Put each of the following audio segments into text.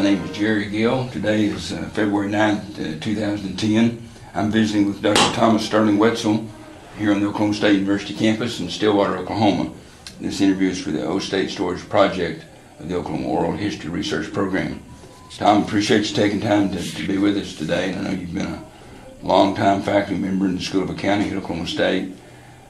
My name is Jerry Gill. Today is February 9th, 2010. I'm visiting with Dr. Thomas Sterling Wetzel here on the Oklahoma State University campus in Stillwater, Oklahoma. This interview is for the O State Storage Project of the Oklahoma Oral History Research Program. Tom, appreciate you taking time to be with us today. And I know you've been a long-time faculty member in the School of Accounting at Oklahoma State.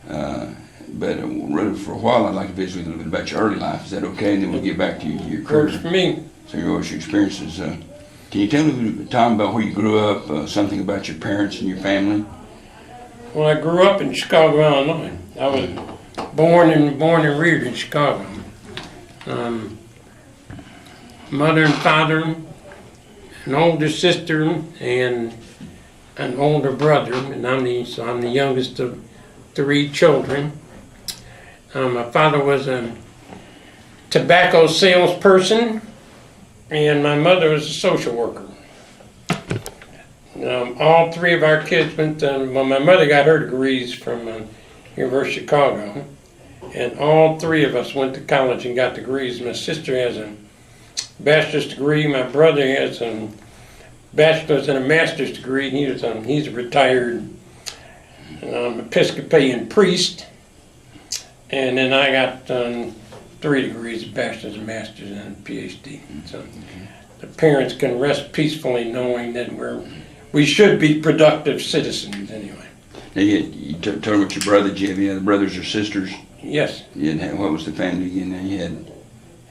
But really for a while, I'd like to visit with you a little bit about your early life. Is that okay? And then we'll get back to your career. Works for me. So your experiences. Can you tell me, Tom, about where you grew up, something about your parents and your family? Well, I grew up in Chicago, Illinois. I was born and reared in Chicago. Mother and father, an older sister, and an older brother, and I'm the youngest of 3 children. My father was a tobacco salesperson, and my mother was a social worker. All 3 of our kids went to, well, my mother got her degrees from University of Chicago, and all 3 of us went to college and got degrees. My sister has a bachelor's degree, my brother has a bachelor's and a master's degree, and he's a retired Episcopalian priest. And then I got 3 degrees, a bachelor's, a master's, and a PhD. So the parents can rest peacefully knowing that we should be productive citizens anyway. Now you told me about your brother. Did you have any other brothers or sisters? Yes. What was the family again? Now you had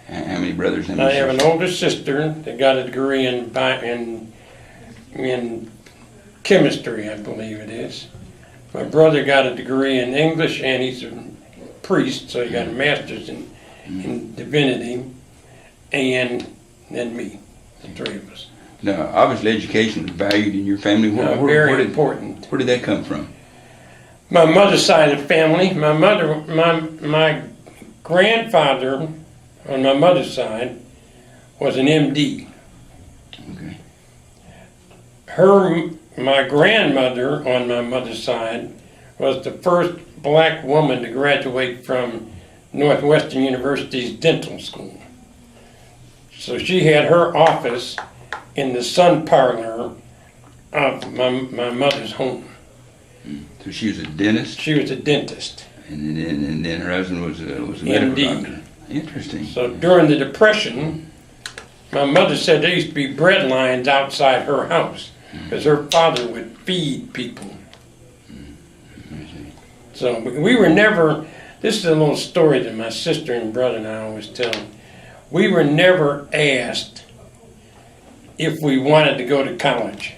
how many brothers? How many I have an older sister that got a degree in chemistry, I believe it is. My brother got a degree in English, and he's a priest, so he got a master's in divinity, and then me, the 3 of us. Now, obviously education was valued in your family. Very important. Where did that come from? My mother's side of the family. My grandfather on my mother's side was an MD. Okay. My grandmother on my mother's side was the first black woman to graduate from Northwestern University's dental school. So she had her office in the sun parlor of my mother's home. So she was a dentist? She was a dentist. And then her husband was a medical doctor. Interesting. So during the Depression, my mother said there used to be bread lines outside her house because her father would feed people. So we were never, this is a little story that my sister and brother and I always tell. We were never asked if we wanted to go to college.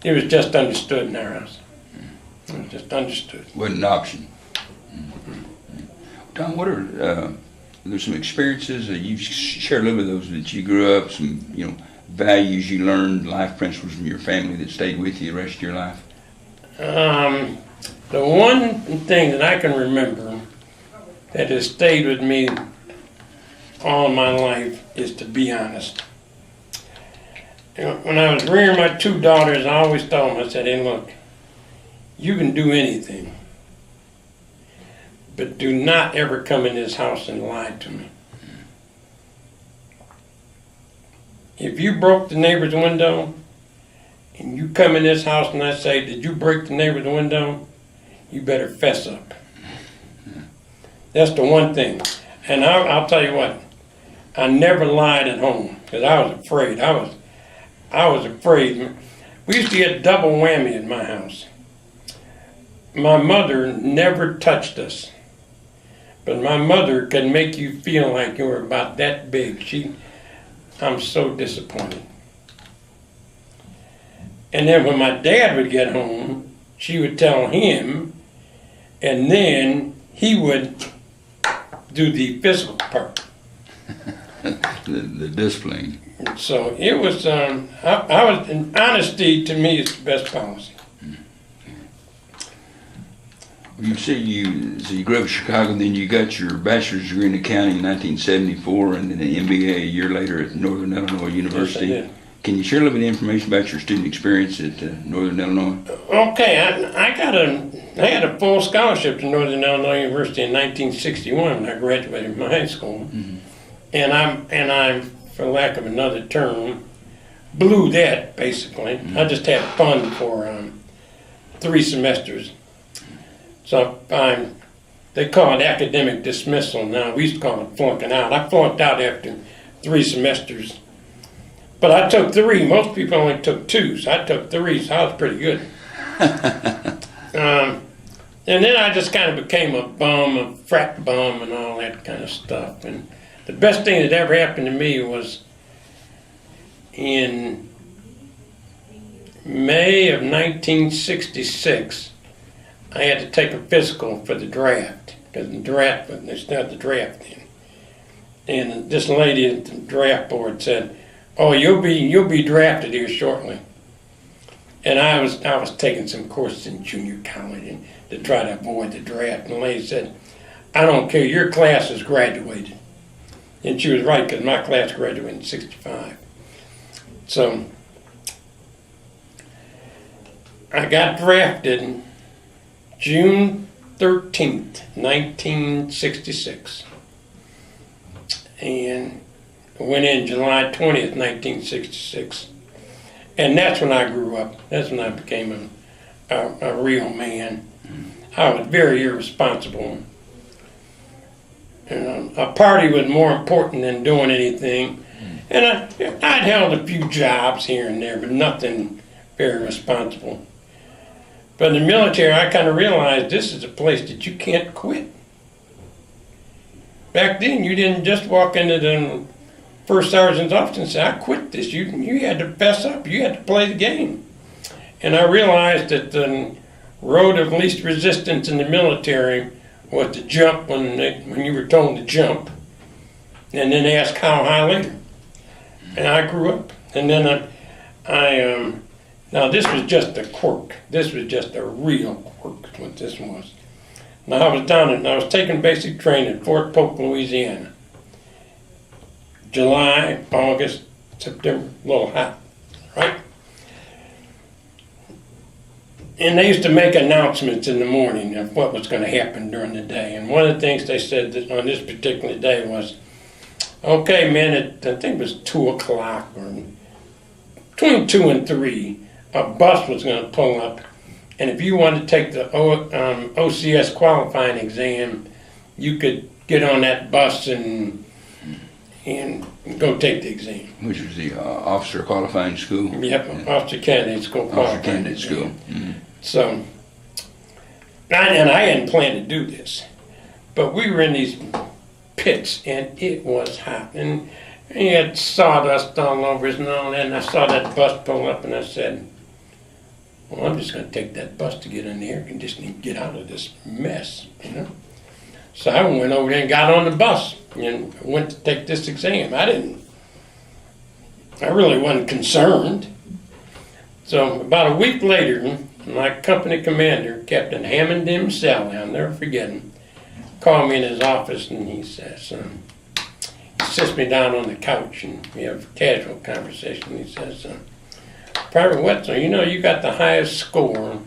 It was just understood in our house. It was just understood. Wasn't an option. Tom, what are there's some experiences you share a little bit of those that you grew up, some values you learned, life principles from your family that stayed with you the rest of your life? The one thing that I can remember that has stayed with me all my life is to be honest. When I was rearing my 2 daughters, I always told them, I said, hey, look, you can do anything, but do not ever come in this house and lie to me. If you broke the neighbor's window and you come in this house and I say, did you break the neighbor's window? You better fess up. That's the one thing. And I'll tell you what, I never lied at home because I was afraid. I was afraid. We used to get double whammy at my house. My mother never touched us. But my mother can make you feel like you were about that big. I'm so disappointed. And then when my dad would get home, she would tell him, and then he would do the physical part. the discipline. So it was, honesty to me is the best policy. You said you grew up in Chicago, then you got your bachelor's degree in accounting in 1974, and then an MBA a year later at Northern Illinois University. Yes, I did. Can you share a little bit of information about your student experience at Northern Illinois? Okay, I had a full scholarship to Northern Illinois University in 1961 when I graduated from high school, and I for lack of another term, blew that basically. I just had fun for 3 semesters. So they call it academic dismissal now. We used to call it flunking out. I flunked out after 3 semesters. But I took 3. Most people only took 2, so I took 3, so I was pretty good. And then I just kind of became a bum, a frat bum and all that kind of stuff. And the best thing that ever happened to me was in May of 1966, I had to take a physical for the draft, because the draft, it's not the draft then. And this lady at the draft board said, "Oh, you'll be drafted here shortly." And I was taking some courses in junior college to try to avoid the draft. And the lady said, "I don't care, your class has graduated." And she was right, because my class graduated in 65. So I got drafted June 13th, 1966. And went in July 20th, 1966. And that's when I grew up. That's when I became a real man. I was very irresponsible. A party was more important than doing anything. And I'd held a few jobs here and there, but nothing very responsible. But in the military, I kind of realized this is a place that you can't quit. Back then, you didn't just walk into the first sergeant's office and say, "I quit this." You had to fess up. You had to play the game. And I realized that the road of least resistance in the military was to jump when you were told to jump, and then ask how high later. And I grew up. And then now this was just a quirk. This was just a real quirk, what this was. Now I was taking basic training at Fort Polk, Louisiana. July, August, September, a little hot, right? And they used to make announcements in the morning of what was going to happen during the day. And one of the things they said that on this particular day was, "Okay, men, I think it was 2 o'clock or between 2 and 3, a bus was going to pull up. And if you wanted to take the OCS qualifying exam, you could get on that bus and go take the exam." Which was the officer qualifying school? Yep, yeah. Officer candidate school. Officer candidate school. Mm-hmm. So, and I hadn't planned to do this, but we were in these pits and it was hot. And he had sawdust all over us and all that. And I saw that bus pull up and I said, "Well, I'm just going to take that bus to get in the air conditioning and get out of this mess, you know." So I went over there and got on the bus and went to take this exam. I really wasn't concerned. So about a week later, my company commander, Captain Hammond M. Sally, I'll never forget him, called me in his office and he says, he sits me down on the couch and we have a casual conversation. He says, "Private Wetzel, you know you got the highest score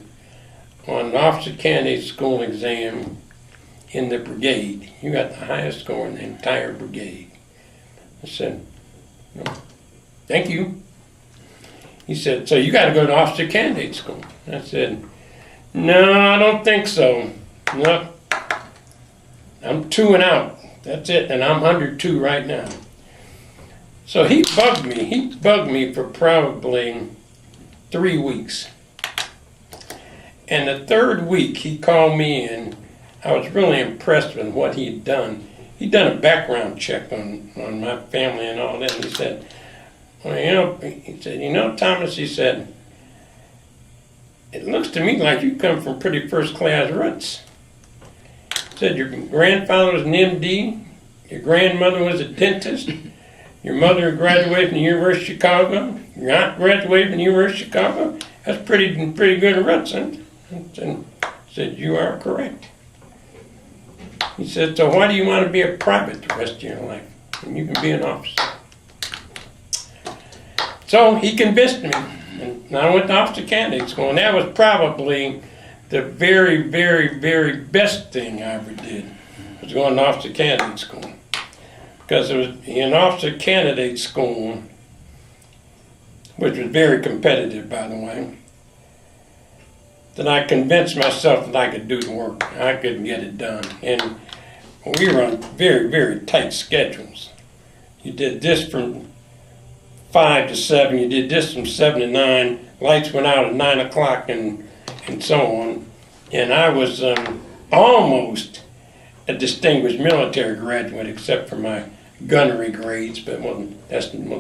on the officer candidate school exam in the brigade. You got the highest score in the entire brigade." I said, "Thank you." He said, "So you got to go to officer candidate school." I said, "No, I don't think so. No, I'm 2 and out. That's it, and I'm under 2 right now." So he bugged me. He bugged me for probably 3 weeks. And the 3rd week, he called me in. I was really impressed with what he had done. He'd done a background check on my family and all that. And he said, "Well, you know, Thomas," he said, "it looks to me like you come from pretty first-class roots." He said, "Your grandfather was an MD, your grandmother was a dentist, your mother graduated from the University of Chicago, your aunt graduated from the University of Chicago. That's pretty good roots, huh?" And I said, "You are correct." He said, "So why do you want to be a private the rest of your life when you can be an officer?" So he convinced me, and I went to officer candidate school, and that was probably the very, very, very best thing I ever did, was going to officer candidate school. because it was an officer candidate school, which was very competitive, by the way. Then I convinced myself that I could do the work. I could get it done. And we were on very, very tight schedules. You did this from 5 to 7, you did this from 7 to 9, lights went out at 9 o'clock and so on. And I was almost a distinguished military graduate, except for my gunnery grades, but we'll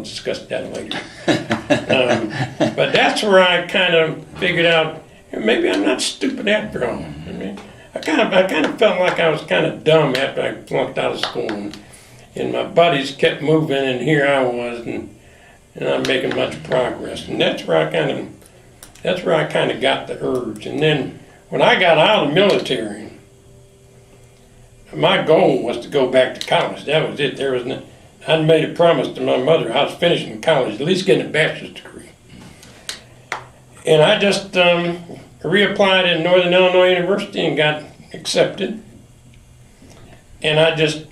discuss that later. But that's where I kind of figured out, maybe I'm not stupid after all. I mean, I kind of felt like I was kind of dumb after I flunked out of school, and my buddies kept moving, and here I was, and I'm making much progress. And that's where I kind of got the urge. And then when I got out of the military, my goal was to go back to college. That was it. I'd made a promise to my mother I was finishing college, at least getting a bachelor's degree. And I just reapplied at Northern Illinois University and got accepted. And I just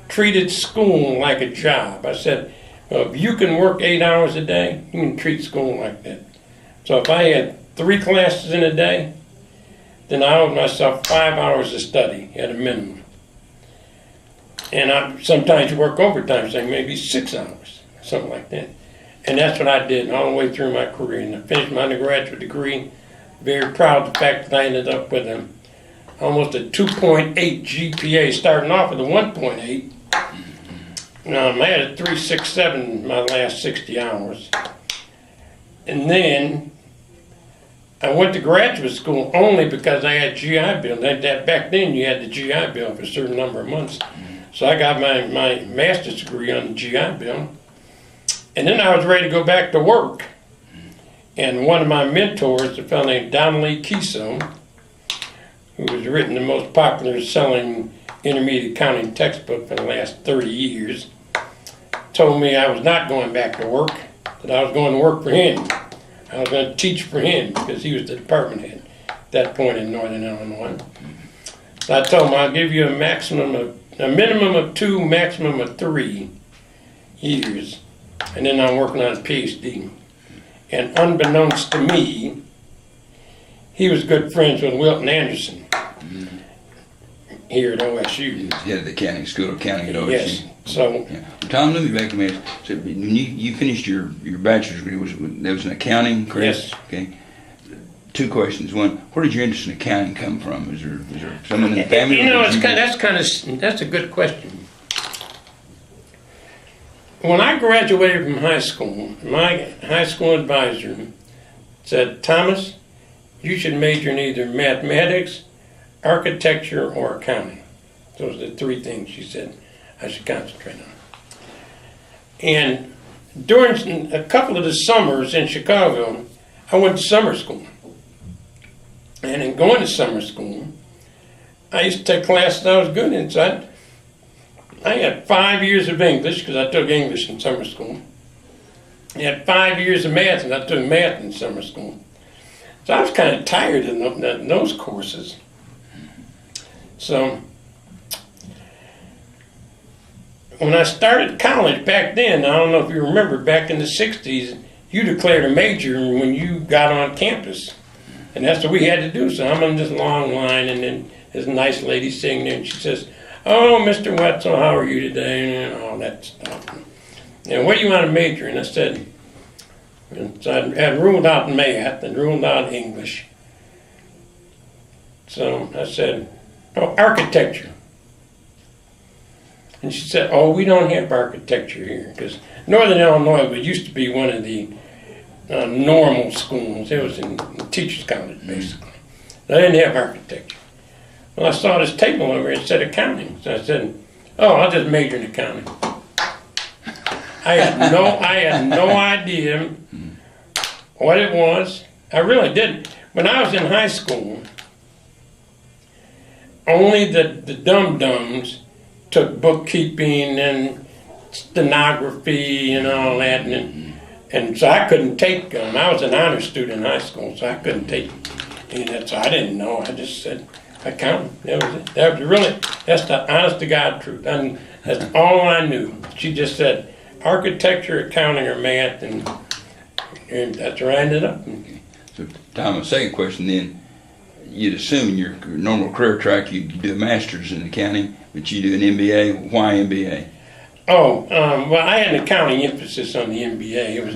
treated school like a job. I said, well, if you can work 8 hours a day, you can treat school like that. So if I had 3 classes in a day, then I owed myself 5 hours of study at a minimum. And I sometimes work overtime, say maybe 6 hours, something like that. And that's what I did all the way through my career. And I finished my undergraduate degree. Very proud of the fact that I ended up with almost a 2.8 GPA, starting off with a 1.8. I had a 3.67 my last 60 hours. And then I went to graduate school only because I had GI Bill. Back then you had the GI Bill for a certain number of months. So I got my master's degree on the GI Bill. And then I was ready to go back to work. And one of my mentors, a fellow named Donnelly Kiso, who has written the most popular selling intermediate accounting textbook for the last 30 years, told me I was not going back to work, that I was going to work for him. I was going to teach for him because he was the department head at that point in Northern Illinois. So I told him I'll give you a minimum of 2, maximum of 3 years, and then I'm working on a PhD. And unbeknownst to me, he was good friends with Wilton Anderson here at OSU. He was head of the accounting school of accounting at OSU. Yes. So, yeah. Tom, let me back a minute. So when you finished your bachelor's degree, that was in accounting, correct? Yes. Okay. 2 questions. One, where did your interest in accounting come from? Is there someone in the family? You know, that's a good question. When I graduated from high school, my high school advisor said, Thomas, you should major in either mathematics, architecture, or accounting. Those are the 3 things she said I should concentrate on. And during a couple of the summers in Chicago, I went to summer school. And in going to summer school, I used to take classes I was good in. So I had 5 years of English, because I took English in summer school. I had 5 years of math, and I took math in summer school. So I was kind of tired of those courses. So when I started college back then, I don't know if you remember, back in the 60s, you declared a major when you got on campus. And that's what we had to do. So I'm on this long line, and then there's a nice lady sitting there, and she says, oh, Mr. Wetzel, how are you today? And all that stuff. And what do you want to major in? I said, so I had ruled out math and ruled out English. So I said, oh, architecture. And she said, oh, we don't have architecture here, because Northern Illinois used to be one of the normal schools. It was in teachers' college, basically. They didn't have architecture. Well, I saw this table over here, it said accounting. So I said, oh, I'll just major in accounting. I had no idea what it was. I really didn't. When I was in high school, only the dum-dums took bookkeeping and stenography and all that. And so I couldn't take I was an honor student in high school, so I couldn't take any of that. So I didn't know. I just said, accounting. That was it. That's the honest to God truth. And That's all I knew. She just said architecture, accounting, or math, and that's where I ended up. So, Tom, a second question then. You'd assume in your normal career track you'd do a master's in accounting, but you do an MBA. Why MBA? Oh, well, I had an accounting emphasis on the MBA. It was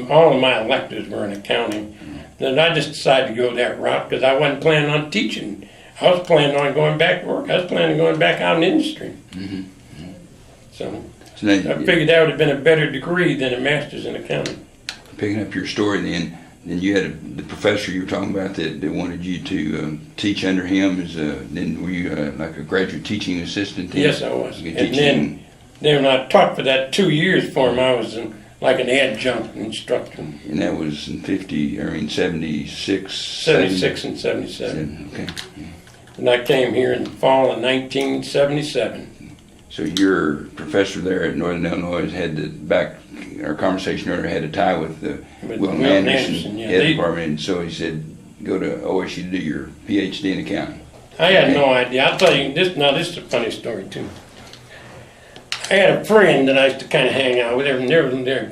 all of my electives were in accounting. Then I just decided to go that route because I wasn't planning on teaching. I was planning on going back to work. I was planning on going back out in the industry. So now, I figured that would have been a better degree than a master's in accounting. Picking up your story then you had the professor you were talking about that wanted you to teach under him. Then were you like a graduate teaching assistant then? Yes, I was. And then when I taught for that 2 years for him, I was like an adjunct instructor. And that was in 76? 76 and 77. Okay. And I came here in the fall of 1977. So your professor there at Northern Illinois had our conversation earlier had a tie with Wilton Anderson, head department, and so he said, go to OSU to do your PhD in accounting. I had no idea. I'll tell you, this is a funny story too. I had a friend that I used to kind of hang out with. There was a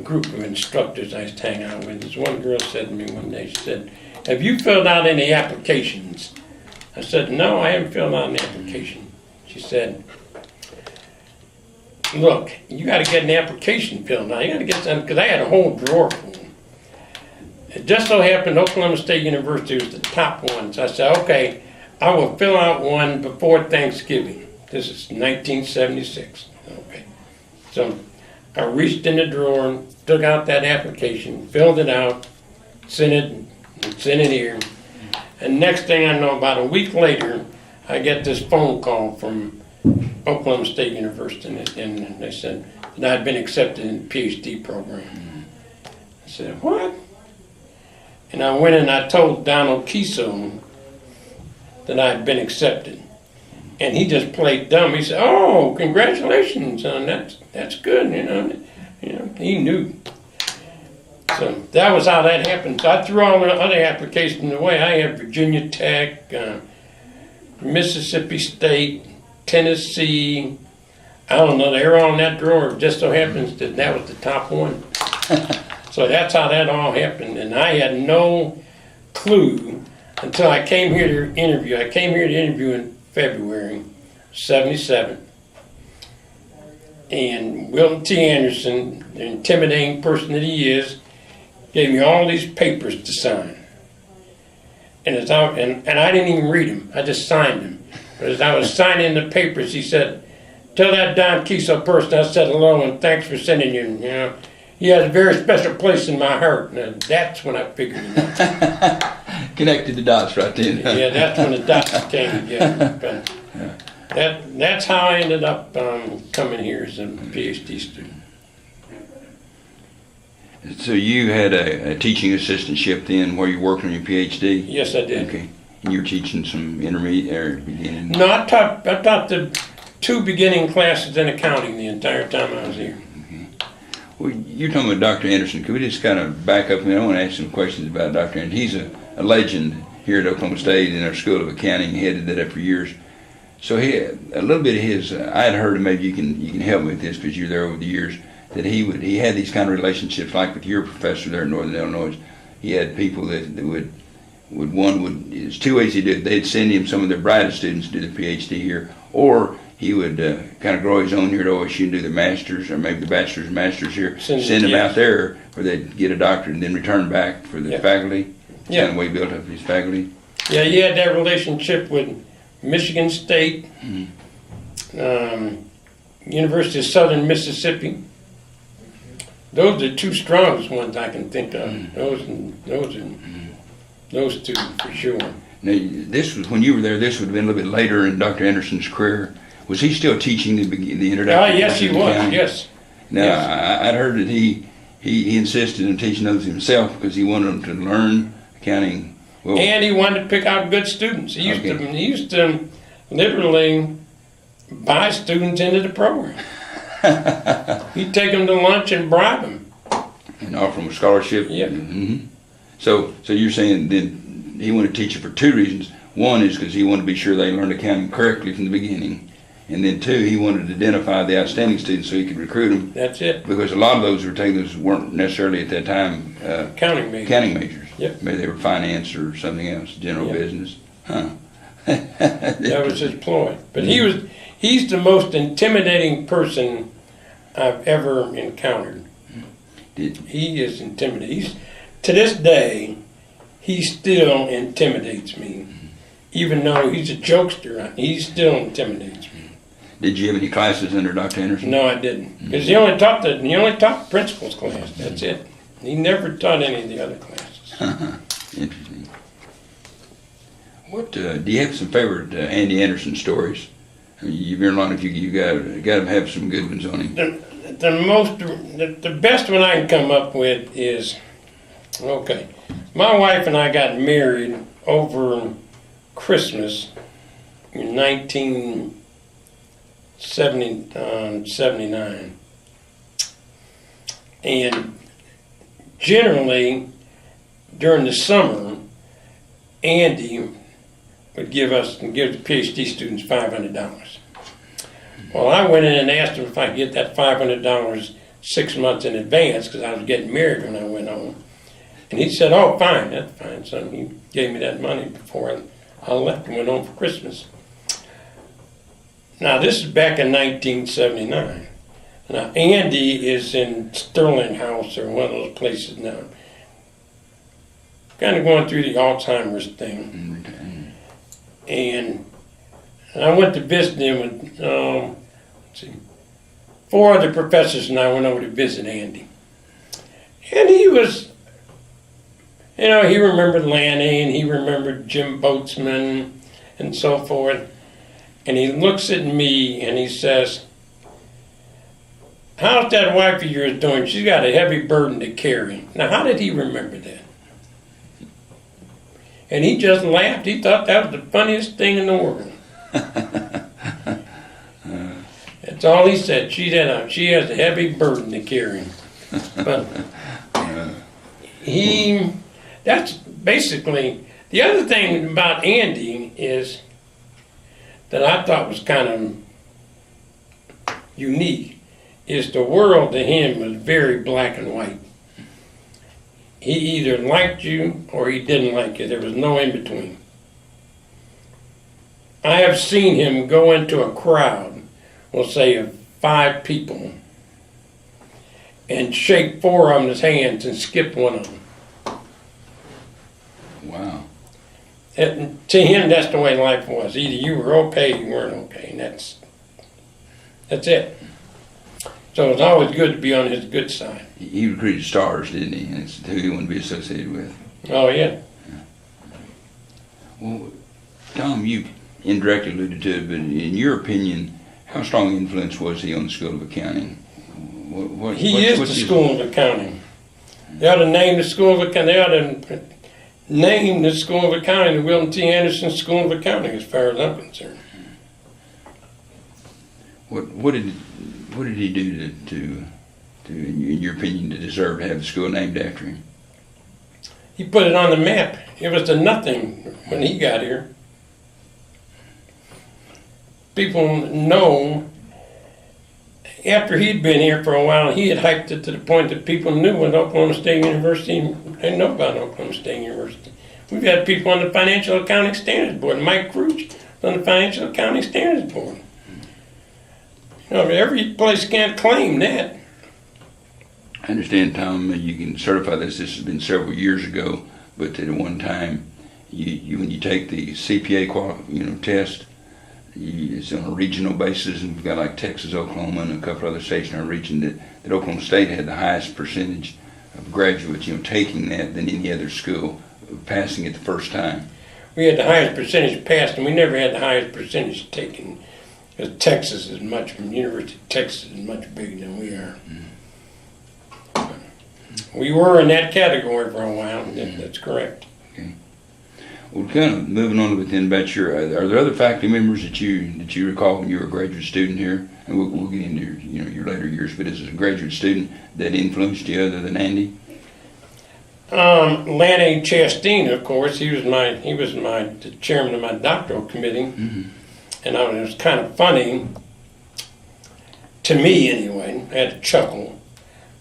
group of instructors I used to hang out with. This one girl said to me one day, she said, have you filled out any applications? I said, no, I haven't filled out an application. She said, look, you got to get an application filled out. You got to get something, because I had a whole drawer full. It just so happened Oklahoma State University was the top one. So I said, okay, I will fill out one before Thanksgiving. This is 1976. Okay. So I reached in the drawer, took out that application, filled it out, sent it here. And next thing I know, about a week later, I get this phone call from Oklahoma State University, and they said that I'd been accepted in the PhD program. I said, what? And I went and I told Donald Kiso that I'd been accepted. And he just played dumb. He said, oh, congratulations, son, that's good, you know, he knew. So that was how that happened. So I threw all the other applications away. I had Virginia Tech, Mississippi State, Tennessee. I don't know, they were all in that drawer. It just so happens that was the top one. So that's how that all happened. And I had no clue until I came here to interview. I came here to interview in February 77. And Wilton T. Anderson, the intimidating person that he is, gave me all these papers to sign. And I didn't even read them. I just signed them. But as I was signing the papers, he said, tell that Don Kiso person I said hello and thanks for sending him. You know, he has a very special place in my heart. And that's when I figured it out. Connected the dots right then. Yeah, that's when the dots came together. But that's how I ended up coming here as a PhD student. So you had a teaching assistantship then where you worked on your PhD? Yes, I did. Okay. And you were teaching some intermediate or beginning? No, I taught the 2 beginning classes in accounting the entire time I was here. Okay. Well, you're talking about Dr. Anderson. Could we just kind of back up? I want to ask some questions about Dr. Anderson. He's a legend here at Oklahoma State in our School of Accounting. He headed that up for years. So he had a little bit of his, I had heard, and maybe you can help me with this because you're there over the years, that he had these kind of relationships like with your professor there in Northern Illinois. He had people that would there's 2 ways he did it. They'd send him some of their brightest students to do the PhD here, or he would kind of grow his own here at OSU and do the masters, or maybe the bachelor's and masters here, send them out there where they'd get a doctorate and then return back for the faculty. That's kind of the way he built up his faculty. Yeah, he had that relationship with Michigan State, University of Southern Mississippi. Those are the 2 strongest ones I can think of. Those 2 for sure. Now, this was when you were there. This would have been a little bit later in Dr. Anderson's career. Was he still teaching the introduction? Yes, he was. Yes. Now, yes. I'd heard that he insisted on teaching those himself because he wanted them to learn accounting. Well, and he wanted to pick out good students. He used to literally buy students into the program. He'd take them to lunch and bribe them. And offer them a scholarship? Yeah. Mm-hmm. So you're saying then he wanted to teach it for 2 reasons. One is because he wanted to be sure they learned accounting correctly from the beginning. And then two, he wanted to identify the outstanding students so he could recruit them. That's it. Because a lot of those weren't necessarily at that time Counting majors. accounting majors. Yep. Maybe they were finance or something else, general Yep. business. Huh. That was his ploy. But he's the most intimidating person I've ever encountered. He is intimidating. To this day, he still intimidates me. Even though he's a jokester, he still intimidates me. Did you have any classes under Dr. Anderson? No, I didn't. Because he only taught the principal's class. That's it. He never taught any of the other classes. Interesting. What do you have some favorite Andy Anderson stories? I mean, you've heard a lot of you got to have some good ones on him. The best one I can come up with is, okay, my wife and I got married over Christmas in 1979. And generally, during the summer, Andy would give the PhD students $500. Well, I went in and asked him if I could get that $500 6 months in advance because I was getting married when I went home. And he said, oh, fine, that's fine. So he gave me that money before I left and went home for Christmas. Now, this is back in 1979. Now, Andy is in Sterling House or one of those places now. Kind of going through the Alzheimer's thing. And I went to visit him with, 4 other professors, and I went over to visit Andy. And he was, he remembered Lanny, and he remembered Jim Boatsman, and so forth. And he looks at me, and he says, how's that wife of yours doing? She's got a heavy burden to carry. Now, how did he remember that? And he just laughed. He thought that was the funniest thing in the world. That's all he said. She has a heavy burden to carry. But that's basically, the other thing about Andy is that I thought was kind of unique is the world to him was very black and white. He either liked you or he didn't like you. There was no in between. I have seen him go into a crowd, we'll say of 5 people, and shake 4 of them's hands and skip one of them. Wow. And to him, that's the way life was. Either you were okay or you weren't okay, and that's it. So it's always good to be on his good side. He recruited stars, didn't he? And it's who he wanted to be associated with. Oh, yeah. Well, Tom, you indirectly alluded to it, but in your opinion, how strong an influence was he on the School of Accounting? He is the School of Accounting. They ought to name the School of Accounting. They ought to name the School of Accounting the Wilton T. Anderson School of Accounting, as far as I'm concerned. What did he do to, in your opinion, to deserve to have the school named after him? He put it on the map. It was to nothing when he got here. People know, after he'd been here for a while, he had hyped it to the point that people knew what Oklahoma State University, they know about Oklahoma State University. We've had people on the Financial Accounting Standards Board. Mike Crouch on the Financial Accounting Standards Board. Every place can't claim that. I understand, Tom, you can certify this. This has been several years ago, but at one time, when you take the CPA test, it's on a regional basis, and we've got like Texas, Oklahoma, and a couple other states in our region that Oklahoma State had the highest percentage of graduates, taking that than any other school, passing it the first time. We had the highest percentage passed, and we never had the highest percentage taken. Because Texas is University of Texas is much bigger than we are. We were in that category for a while. That's correct. Okay. Well, kind of moving on within about are there other faculty members that you recall when you were a graduate student here? And we'll get into your later years, but as a graduate student that influenced you other than Andy? Lanny Chastain, of course. He was the chairman of my doctoral committee. Mm-hmm. And it was kind of funny, to me anyway. I had to chuckle.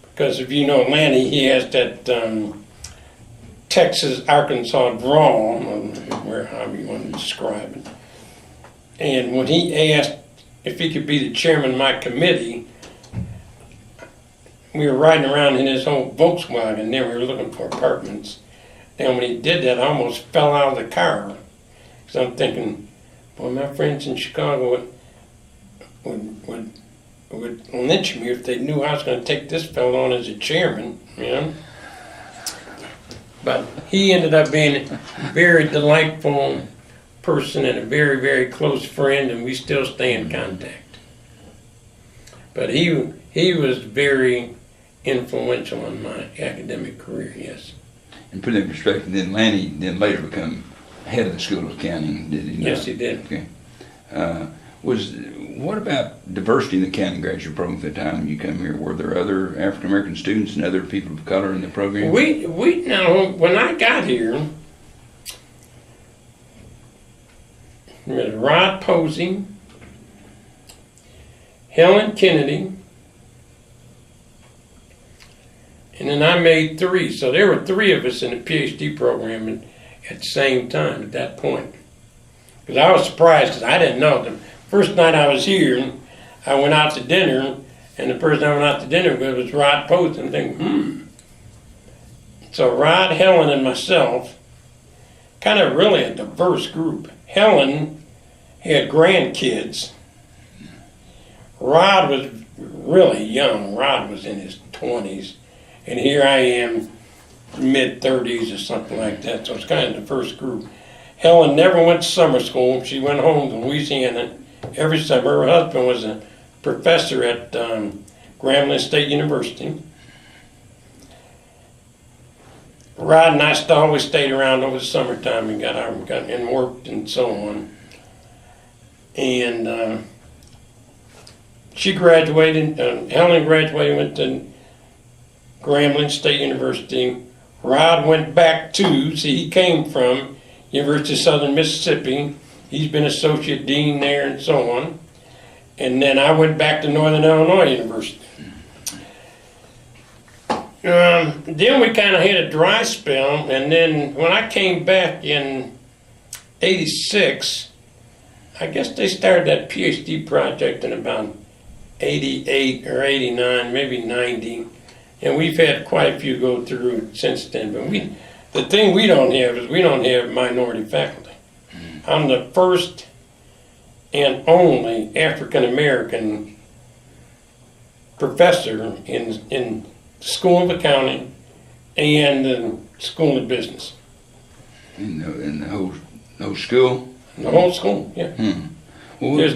Because if you know Lanny, he has that Texas-Arkansas drawl, or however you want to describe it. And when he asked if he could be the chairman of my committee, we were riding around in his old Volkswagen, then we were looking for apartments. And when he did that, I almost fell out of the car. Because I'm thinking, boy, my friends in Chicago would lynch me if they knew I was going to take this fellow on as a chairman, you know. But he ended up being a very delightful person and a very, very close friend, and we still stay in contact. But he was very influential on my academic career, yes. And put that in perspective, then Lanny then later become head of the School of Accounting, did he not? Yes, he did. Okay. What about diversity in the accounting graduate program at the time you come here? Were there other African American students and other people of color in the program? We now, when I got here, there was Rod Posey, Helen Kennedy, and then I made 3. So there were 3 of us in the PhD program at the same time at that point. Because I was surprised because I didn't know them. First night I was here, I went out to dinner, and the person I went out to dinner with was Rod Posey. I'm thinking, So Rod, Helen, and myself, kind of really a diverse group. Helen had grandkids. Rod was really young. Rod was in his 20s. And here I am, mid-30s or something like that. So it's kind of the first group. Helen never went to summer school. She went home to Louisiana every summer. Her husband was a professor at Grambling State University. Rod and I always stayed around over the summertime and got and worked and so on. And she graduated. Helen graduated, went to Grambling State University. Rod went back to, he came from University of Southern Mississippi. He's been associate dean there and so on. And then I went back to Northern Illinois University. Then we kind of had a dry spell, and then when I came back in '86, I guess they started that PhD project in about '88 or '89, maybe '90, and we've had quite a few go through since then. But the thing we don't have is we don't have minority faculty. I'm the first and only African American professor in School of Accounting and the School of Business. In the whole school? The whole school, yeah. Well, there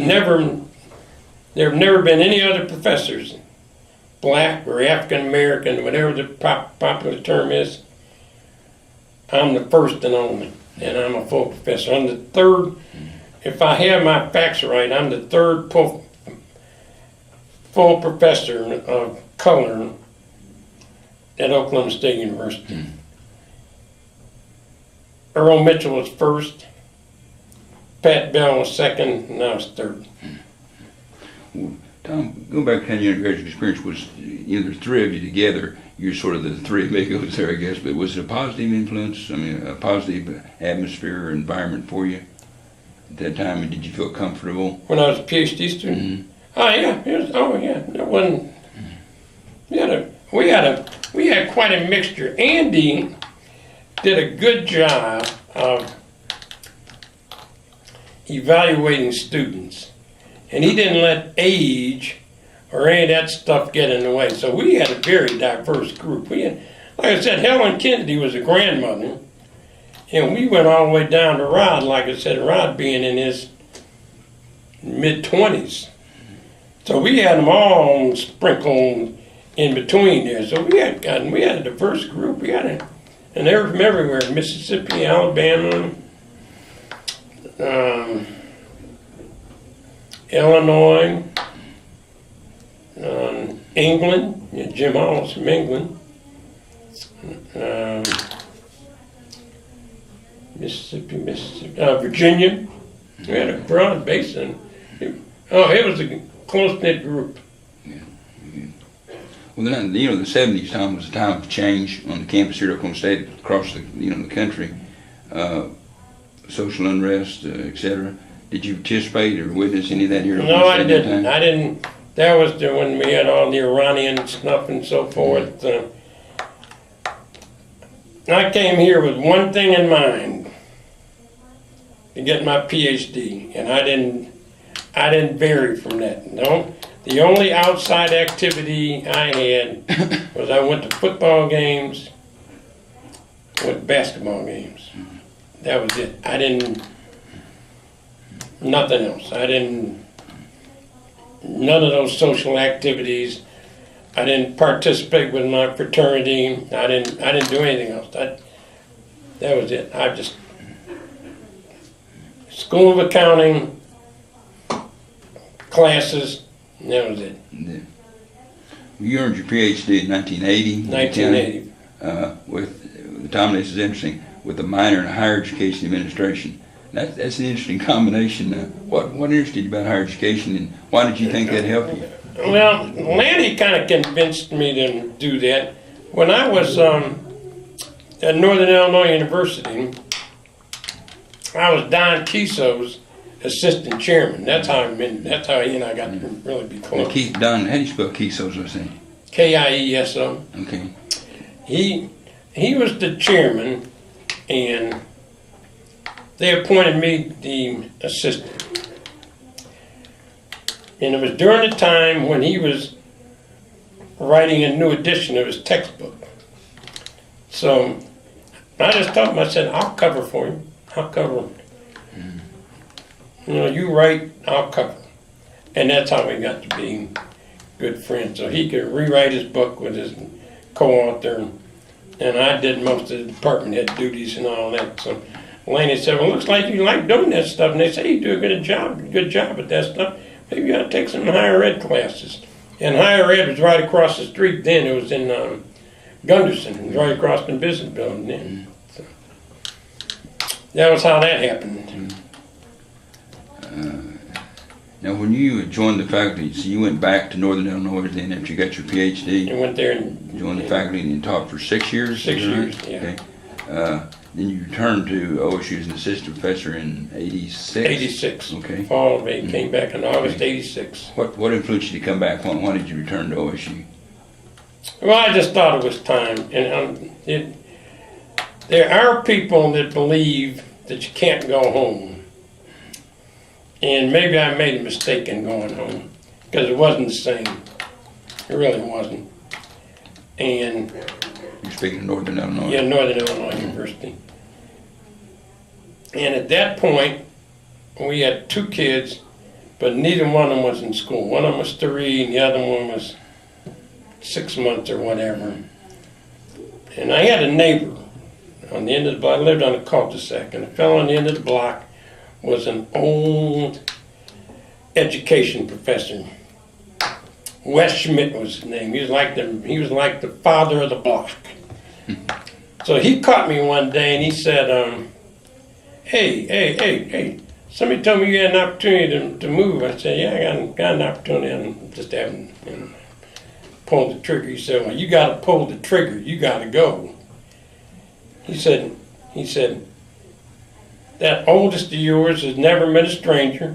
have never been any other professors, black or African American, whatever the popular term is. I'm the first and only, and I'm a full professor. I'm the third, if I have my facts right, I'm the third full professor of color at Oklahoma State University. Earl Mitchell was first, Pat Bell was second, and I was third. Well, Tom, going back to kind of your undergraduate experience, was the 3 of you together, you're sort of the 3 amigos there, I guess, but was it a positive influence? I mean, a positive atmosphere or environment for you at that time, and did you feel comfortable? When I was a PhD student? Oh yeah, it wasn't, we had quite a mixture. Andy did a good job of evaluating students, and he didn't let age or any of that stuff get in the way. So we had a very diverse group. We had, like I said, Helen Kennedy was a grandmother, and we went all the way down to Rod, like I said, Rod being in his mid-20s. So we had them all sprinkled in between there. So we had a diverse group. And they were from everywhere: Mississippi, Alabama, Illinois, England. Jim Hall's from England. Mississippi, Virginia. We had a broad base, and it was a close-knit group. Well, then, the 70s time was a time of change on the campus here at Oklahoma State, across the country, social unrest, etc. Did you participate or witness any of that here? No, I didn't. I didn't. That was when we had all the Iranian stuff and so forth. I came here with one thing in mind: to get my PhD, and I didn't vary from that. No. The only outside activity I had was I went to football games, went to basketball games. That was it. Nothing else. None of those social activities. I didn't participate with my fraternity. I didn't do anything else. That was it. School of Accounting, classes, and that was it. Yeah. You earned your PhD in 1980. 1980. With Tom, this is interesting, with a minor in higher education administration. That's an interesting combination. What interested you about higher education, and why did you think that'd help you? Well, Lanny kind of convinced me to do that. When I was at Northern Illinois University, I was Don Kiso's assistant chairman. That's how he and I got to really be close. Don, how do you spell Kiso's? I say Kieso. Okay. He was the chairman, and they appointed me the assistant. And it was during the time when he was writing a new edition of his textbook. So I just told him, I said, I'll cover for him. I'll cover him. You write, I'll cover. And that's how we got to be good friends. So he could rewrite his book with his co-author, and I did most of the department head duties and all that. So Laney said, well, looks like you like doing that stuff. And they say you do a good job at that stuff. Maybe you ought to take some higher ed classes. And higher ed was right across the street then. It was in Gunderson. It was right across the business building then. So that was how that happened. Now, when you joined the faculty, so you went back to Northern Illinois then after you got your PhD? I went there and joined the faculty and you taught for 6 years? 6 years, yeah. Okay. Then you returned to OSU as an assistant professor in 86? 86. Okay. Fall of 8, came back in August 86. What influenced you to come back? Why did you return to OSU? Well, I just thought it was time. And there are people that believe that you can't go home. And maybe I made a mistake in going home, because it wasn't the same. It really wasn't. And you're speaking of Northern Illinois? Yeah, Northern Illinois University. And at that point, we had 2 kids, but neither one of them was in school. One of them was 3, and the other one was 6 months or whatever. And I had a neighbor on the end of the block. I lived on a cul-de-sac, and the fellow on the end of the block was an old education professor. Wes Schmidt was his name. He was like the father of the block. So he caught me one day and he said, hey, somebody told me you had an opportunity to move. I said, yeah, I got an opportunity. I just haven't pulled the trigger. He said, well, you got to pull the trigger. You got to go. He said, that oldest of yours has never met a stranger.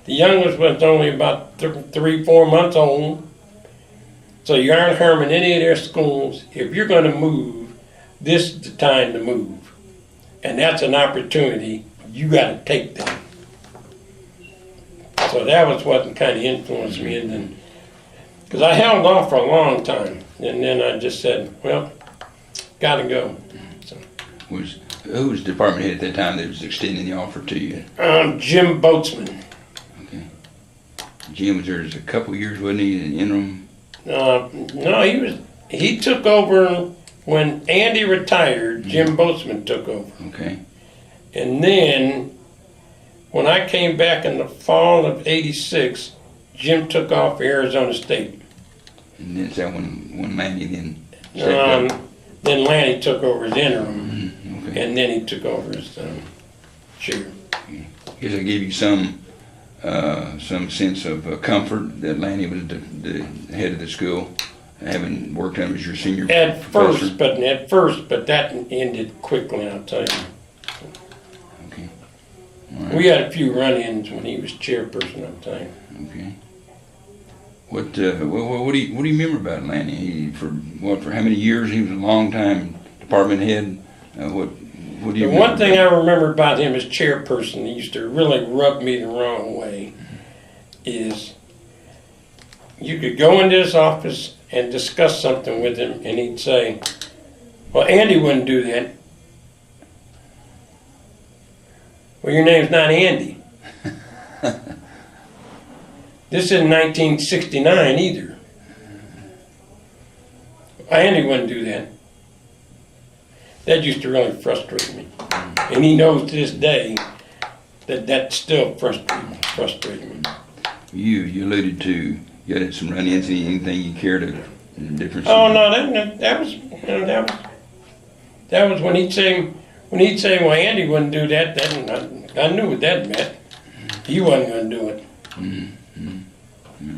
The youngest was only about 3-4 months old. So you aren't harming any of their schools. If you're going to move, this is the time to move. And that's an opportunity. You got to take that. So that was what kind of influenced me. And then, because I held off for a long time. And then I just said, well, got to go. So. Who was the department head at that time that was extending the offer to you? Jim Boatsman. Okay. Jim was there a couple of years, wasn't he, in the interim? No, he took over when Andy retired. Jim Boatsman took over. Okay. And then when I came back in the fall of '86, Jim took off for Arizona State. And then is that when Lanny then then Lanny took over as interim. Okay. And then he took over as chair. Okay. Guess I gave you some sense of comfort that Lanny was the head of the school, having worked under as your senior At professor. first, but that ended quickly, I'll tell you. Okay. All right. We had a few run-ins when he was chairperson, I'll tell you. Okay. What do you remember about Lanny? For how many years? He was a long time department head. What do you? The one thing I remember about him as chairperson, he used to really rub me the wrong way, is you could go into his office and discuss something with him, and he'd say, "Well, Andy wouldn't do that." Well, your name's not Andy. This isn't 1969 either. Andy wouldn't do that. That used to really frustrate me. And he knows to this day that still frustrates me. You alluded to you had some run-ins. Anything you care to difference? Oh no, that was when he'd say, well, Andy wouldn't do that. Then I knew what that meant. He wasn't going to do it. Mm-hmm. Yeah.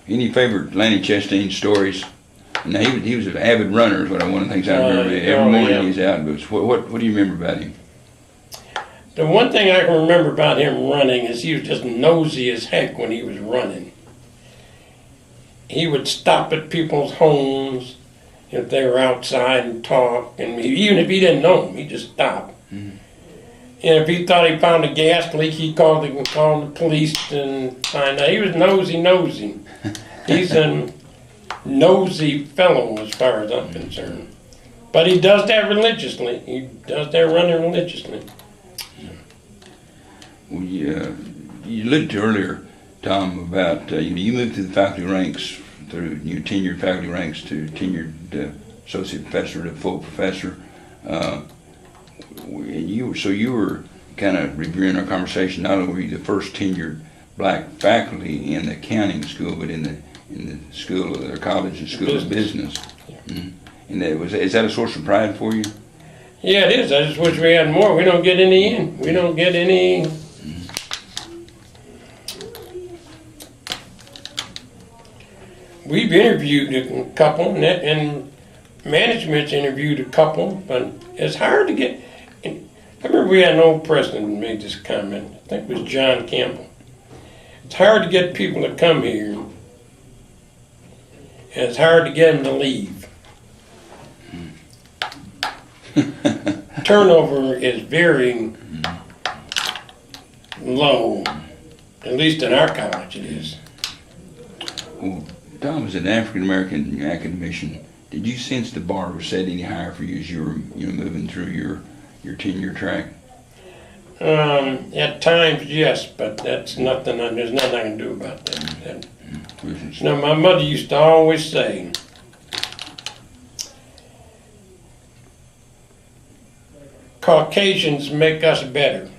Any favorite Lanny Chastain stories? Now he was an avid runner. Is one of the things I remember. Every morning he's out. But what do you remember about him? The one thing I can remember about him running is he was just nosy as heck when he was running. He would stop at people's homes if they were outside and talk, and even if he didn't know them, he'd just stop. Mm-hmm. And if he thought he found a gas leak, he called the police and find out. He was nosy. He's a nosy fellow as far as I'm concerned. But he does that religiously. He does that running religiously. Well, you alluded to earlier, Tom, about you moved through the faculty ranks, through your tenured faculty ranks to tenured associate professor to full professor. You were kind of reviewing our conversation. Not only were you the first tenured black faculty in the accounting school, but in the school or college and school of business. Mm-hmm. And is that a source of pride for you? Yeah, it is. I just wish we had more. We don't get any in. We don't get any. We've interviewed a couple, and management's interviewed a couple, but it's hard to get. I remember we had an old president who made this comment. I think it was John Campbell. It's hard to get people to come here, and it's hard to get them to leave. Turnover is very low, at least in our college it is. Well, Tom, as an African American academician, did you sense the bar was set any higher for you as you were moving through your tenure track? At times, yes, but that's nothing. There's nothing I can do about that. No, my mother used to always say, Caucasians make us better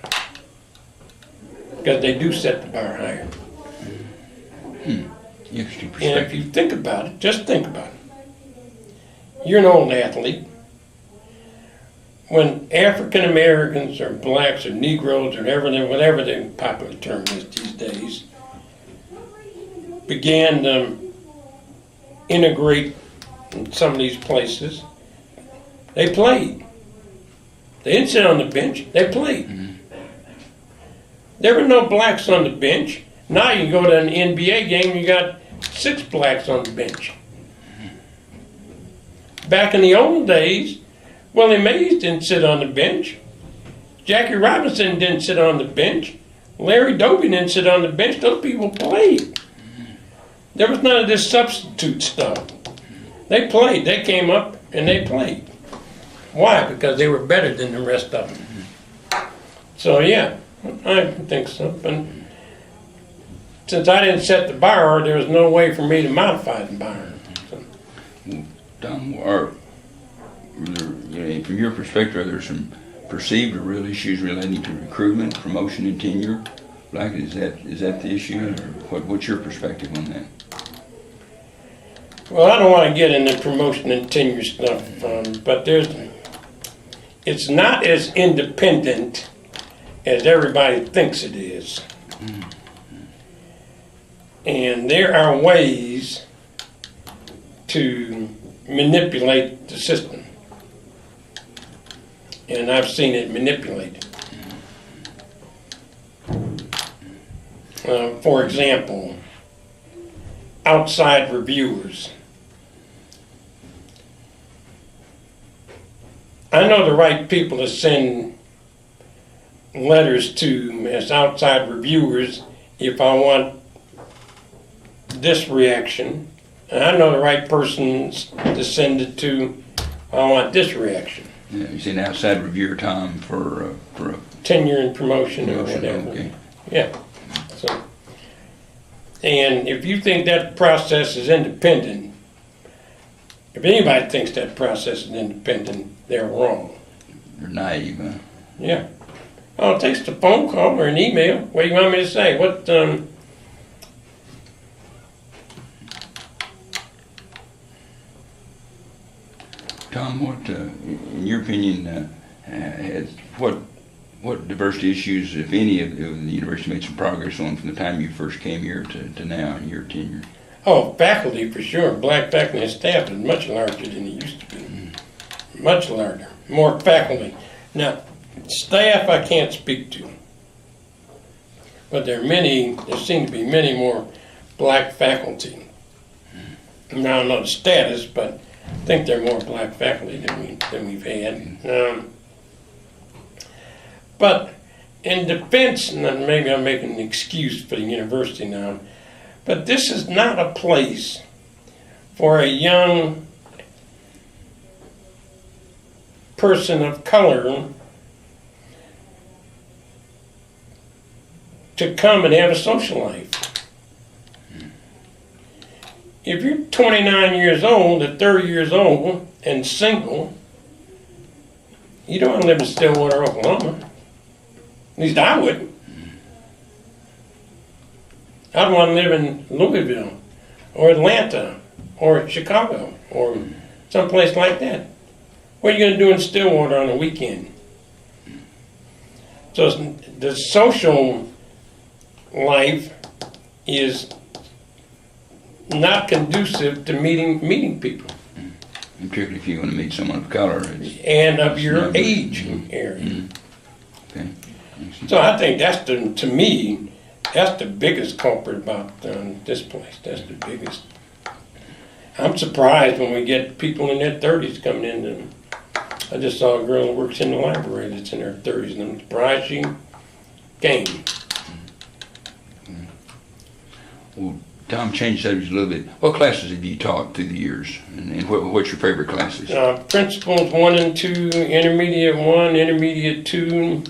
because they do set the bar higher. Interesting perspective. And if you think about it, just think about it. You're an old athlete. When African Americans or blacks or Negroes or whatever the popular term is these days, began to integrate in some of these places, they played. They didn't sit on the bench, they played. Mm-hmm. There were no blacks on the bench. Now you go to an NBA game, you got 6 blacks on the bench. Back in the old days, Willie Mays didn't sit on the bench. Jackie Robinson didn't sit on the bench. Larry Doby didn't sit on the bench. Those people played. There was none of this substitute stuff. They played. They came up and they played. Why? Because they were better than the rest of them. So yeah, I think so. But since I didn't set the bar, there was no way for me to modify the bar. So. Don, from your perspective, are there some perceived or real issues relating to recruitment, promotion, and tenure? Like, is that the issue, or what's your perspective on that? Well, I don't want to get into promotion and tenure stuff, but it's not as independent as everybody thinks it is. And there are ways to manipulate the system. And I've seen it manipulated. For example, outside reviewers. I know the right people to send letters to as outside reviewers if I want this reaction. And I know the right persons to send it to if I want this reaction. Yeah, you see an outside reviewer, Tom, for a Tenure and promotion or promotion, whatever. okay. Yeah. So, and if you think that process is independent, if anybody thinks that process is independent, they're wrong. They're naive, huh? Yeah. Oh, it takes a phone call or an email. What do you want me to say? What, Tom, what, in your opinion, what diversity issues, if any, have the university made some progress on from the time you first came here to now in your tenure? Oh, faculty for sure. Black faculty and staff is much larger than it used to be. Much larger. More faculty. Now, staff I can't speak to. But there seem to be many more black faculty. Now, I don't know the status, but I think there are more black faculty than we've had. But in defense, and then maybe I'm making an excuse for the university now, but this is not a place for a young person of color to come and have a social life. If you're 29 years old or 30 years old and single, you don't want to live in Stillwater, Oklahoma. At least I wouldn't. I'd want to live in Louisville or Atlanta or Chicago or someplace like that. What are you going to do in Stillwater on the weekend? So the social life is not conducive to meeting people. And particularly if you want to meet someone of color. And of your age area. Okay. So I think to me, that's the biggest culprit about this place. That's the biggest. I'm surprised when we get people in their 30s coming in. I just saw a girl that works in the library that's in her 30s, and I'm surprised she came. Well, Tom, change subjects a little bit. What classes have you taught through the years? And what's your favorite classes? Principles 1 and 2, Intermediate 1, Intermediate 2,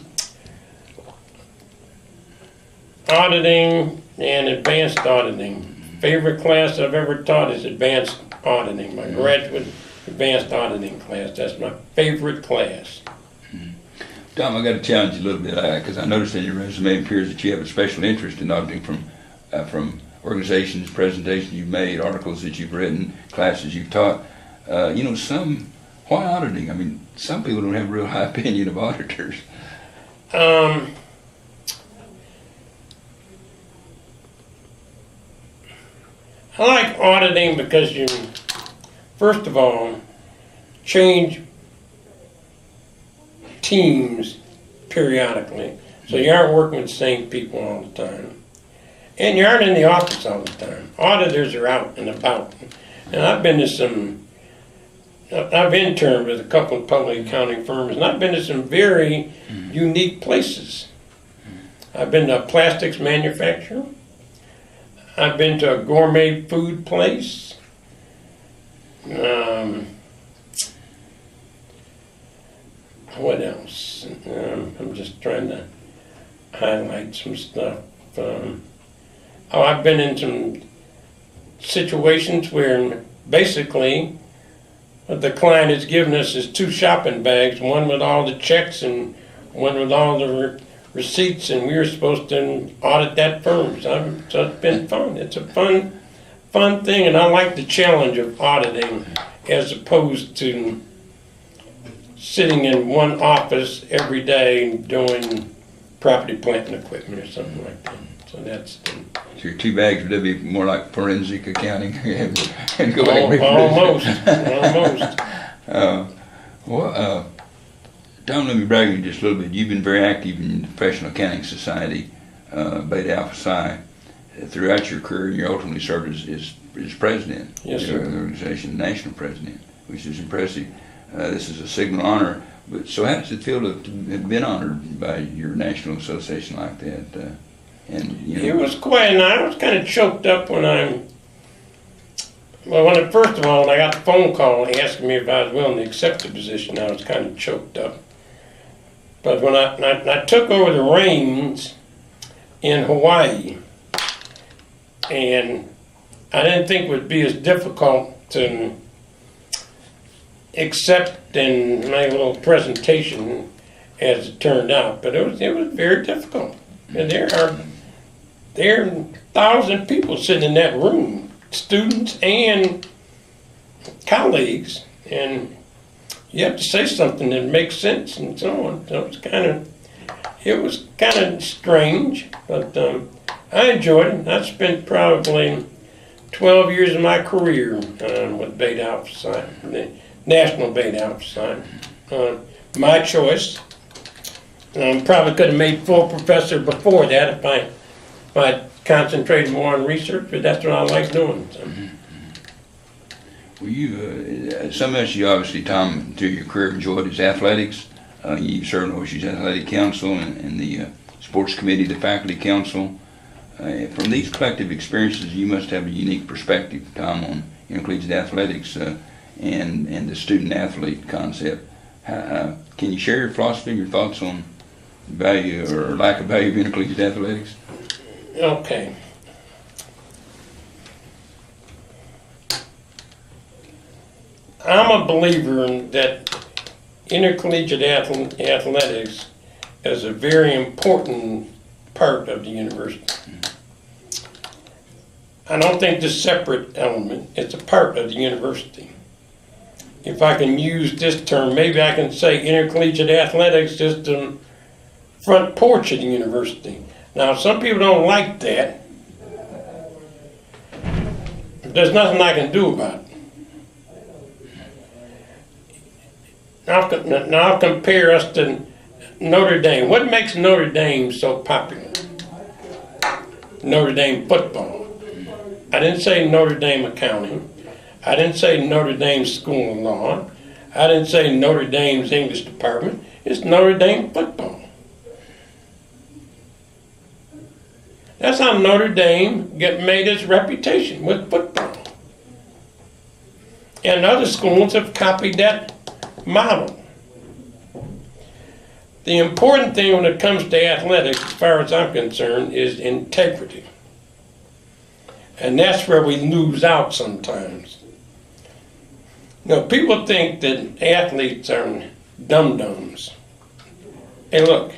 Auditing, and Advanced Auditing. Favorite class I've ever taught is Advanced Auditing, my graduate Advanced Auditing class. That's my favorite class. Tom, I got to challenge you a little bit because I noticed in your resume it appears that you have a special interest in auditing from organizations, presentations you've made, articles that you've written, classes you've taught. Why auditing? I mean, some people don't have a real high opinion of auditors. I like auditing because you, first of all, change teams periodically. So you aren't working with the same people all the time. And you aren't in the office all the time. Auditors are out and about. And I've interned with a couple of public accounting firms, and I've been to some very unique places. I've been to a plastics manufacturer. I've been to a gourmet food place. What else? I'm just trying to highlight some stuff. I've been in some situations where basically what the client has given us is 2 shopping bags, one with all the checks and one with all the receipts, and we were supposed to audit that firm. So it's been fun. It's a fun thing, and I like the challenge of auditing as opposed to sitting in one office every day doing property, plant, and equipment or something like that. So that's So your two bags would be more like forensic accounting and go back and make almost. Tom, let me brag on you just a little bit. You've been very active in the Professional Accounting Society, Beta Alpha Psi, throughout your career, and you ultimately served as president Yes, of sir. the organization, national president, which is impressive. This is a signal honor. But so how does it feel to have been honored by your national association like that? It was quite, and I was kind of choked up when first of all, when I got the phone call asking me if I was willing to accept the position, I was kind of choked up. But when I took over the reins in Hawaii, and I didn't think it would be as difficult to accept and make a little presentation as it turned out, but it was very difficult. And there are 1,000 people sitting in that room, students and colleagues, and you have to say something that makes sense and so on. So it was kind of strange, but I enjoyed it. I spent probably 12 years of my career with Beta Alpha Psi, the National Beta Alpha Psi. My choice. Probably could have made full professor before that if I concentrated more on research, but that's what I like doing. So. Well, some of you obviously, Tom, through your career enjoyed is athletics. You served on OSU's Athletic Council and the Sports Committee, the Faculty Council. From these collective experiences, you must have a unique perspective, Tom, on intercollegiate athletics and the student-athlete concept. Can you share your philosophy, your thoughts on value or lack of value of intercollegiate athletics? Okay. I'm a believer in that intercollegiate athletics is a very important part of the university. I don't think this separate element, it's a part of the university. If I can use this term, maybe I can say intercollegiate athletics is the front porch of the university. Now, some people don't like that. There's nothing I can do about it. Now I'll compare us to Notre Dame. What makes Notre Dame so popular? Notre Dame football. I didn't say Notre Dame accounting. I didn't say Notre Dame School of Law. I didn't say Notre Dame's English department. It's Notre Dame football. That's how Notre Dame made its reputation, with football. And other schools have copied that model. The important thing when it comes to athletics, as far as I'm concerned, is integrity. And that's where we lose out sometimes. Now, people think that athletes are dum-dums. Hey, look,